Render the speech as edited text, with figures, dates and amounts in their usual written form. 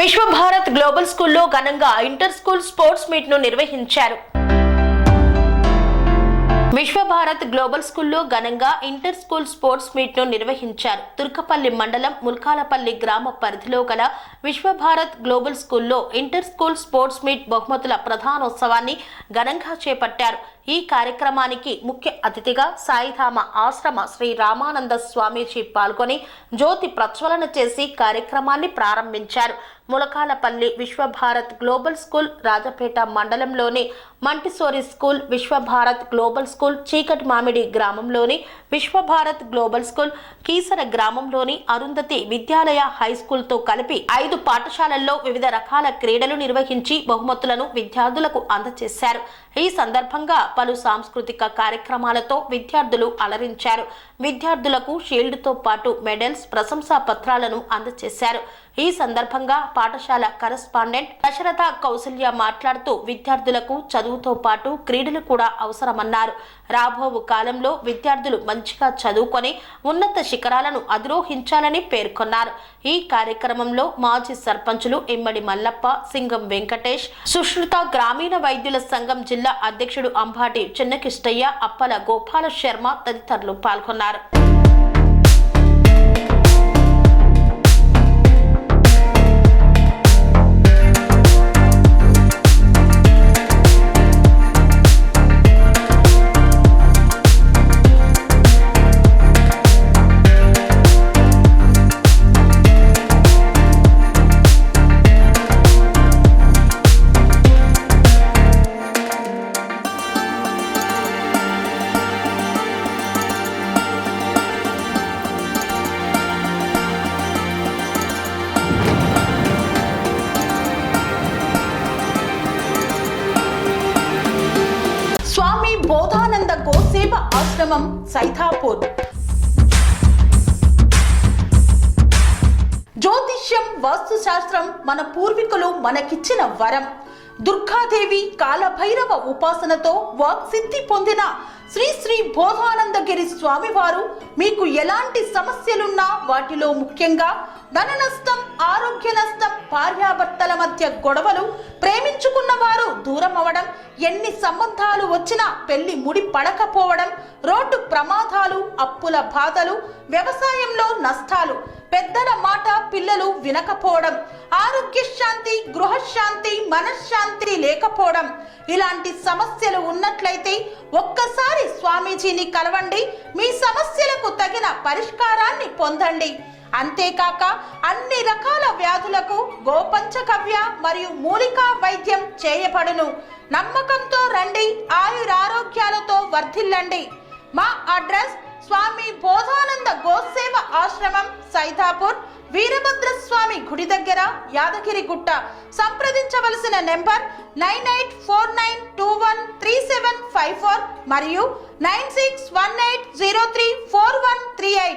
Vishwabharat global స్కూల్లో ఘనంగా inter school sports meet ను నిర్వహించారు. విశ్వభారత్ గ్లోబల్ స్కూల్లో ఘనంగా ఇంటర్ స్కూల్ స్పోర్ట్స్ మీట్ ను నిర్వహించారు. తుర్కపల్లి మండలం ముల్కాలపల్లి గ్రామ పరిధిలో గల విశ్వభారత్ గ్లోబల్ స్కూల్లో ఇంటర్ స్కూల్ స్పోర్ట్స్ మీట్ బహుమతుల ప్రధానోత్సవాన్ని ఘనంగా చేపట్టారు. ఈ కార్యక్రమానికి ముఖ్య అతిథిగా సాయిధామ ఆశ్రమ శ్రీ రామానంద స్వామీజీ పాల్గొని జ్యోతి ప్రజ్వలన చేసి కార్యక్రమాన్ని ప్రారంభించారు. ములకాలపల్లి విశ్వభారత్ గ్లోబల్ స్కూల్, రాజపేట మండలంలోని మంటిసోరి స్కూల్, విశ్వభారత్ గ్లోబల్ స్కూల్, చీకటి మామిడి గ్రామంలోని విశ్వభారత్ గ్లోబల్ స్కూల్, కీసర గ్రామంలోని అరుంధతి విద్యాలయ హై స్కూల్ తో కలిపి 5 పాఠశాలల్లో వివిధ రకాల క్రీడలు నిర్వహించి బహుమతులను విద్యార్థులకు అందజేశారు. ఈ సందర్భంగా పలు సాంస్కృతిక కార్యక్రమాలతో విద్యార్థులు అలరించారు. విద్యార్థులకు షీల్డ్ తో పాటు మెడల్స్, ప్రశంసా పత్రాలను అందజేశారు. ఈ సందర్భంగా పాఠశాల కరెస్పాండెంట్ దశరథ కౌసల్య మాట్లాడుతూ విద్యార్థులకు చదువుతో పాటు క్రీడలు కూడా అవసరమన్నారు. రాబో కాలంలో విద్యార్థులు మంచిగా చదువుకొని ఉన్నత శిఖరాలను అధిరోహించాలని పేర్కొన్నారు. ఈ కార్యక్రమంలో మాజీ సర్పంచులు ఇమ్మడి మల్లప్ప, సింగం వెంకటేష్, సుశ్రుత, గ్రామీణ వైద్యుల సంఘం జిల్లా అధ్యక్షుడు అంబాటి చిన్నకిష్టయ్య, అప్పల గోపాల శర్మ తదితరులు పాల్గొన్నారు. స్వామి బోధానంద గోసేవ ఆశ్రమం, సైథాపూర్. జ్యోతిష్యం, వాస్తుశాస్త్రం మన పూర్వీకులు మనకిచ్చిన వరం. దుర్గాదేవి, కాలభైరవ ఉపాసనతో వాక్సిద్ధి పొందిన శ్రీ శ్రీ బోధానందగిరి స్వామివారు మీకు ఎలాంటి సమస్యలున్నా, వాటిలో ముఖ్యంగా ధన నష్టం, ఆరోగ్య నష్టం, భార్యాభర్తల మధ్య గొడవలు, ప్రేమించుకున్న వారు దూరం అవడం, ఎన్ని సంబంధాలు వచ్చినా పెళ్లి ముడి పడకపోవడం, రోడ్డు ప్రమాదాలు, అప్పుల బాధలు, వ్యవసాయంలో నష్టాలు, పెద్దల మాట పిల్లలు వినకపోవడం, ఆరోగ్య శాంతి, గృహశాంతి, మనశ్శాంతి లేకపోవడం, ఇలాంటి సమస్యలు ఉన్నట్లయితే ఒక్కసారి స్వామీజీని కలవండి. మీ సమస్యలకు తగిన పరిష్కారాన్ని పొందండి. అంతేకాక అన్ని రకాల వ్యాధులకు గోపంచగవ్య మరియు మూలికా వైద్యం చేయబడును. నమ్మకంతో రండి, ఆయురారోగ్యాలతో వర్ధిల్లండి. మా అడ్రస్ స్వామి బోధానంద గోసేవ ఆశ్రమం, సైథాపూర్, వీరభద్రస్వామి గుడి దగ్గర, యాదగిరిగుట్ట. సంప్రదించవలసిన నెంబర్ 9849213754 మరియు 9618034138.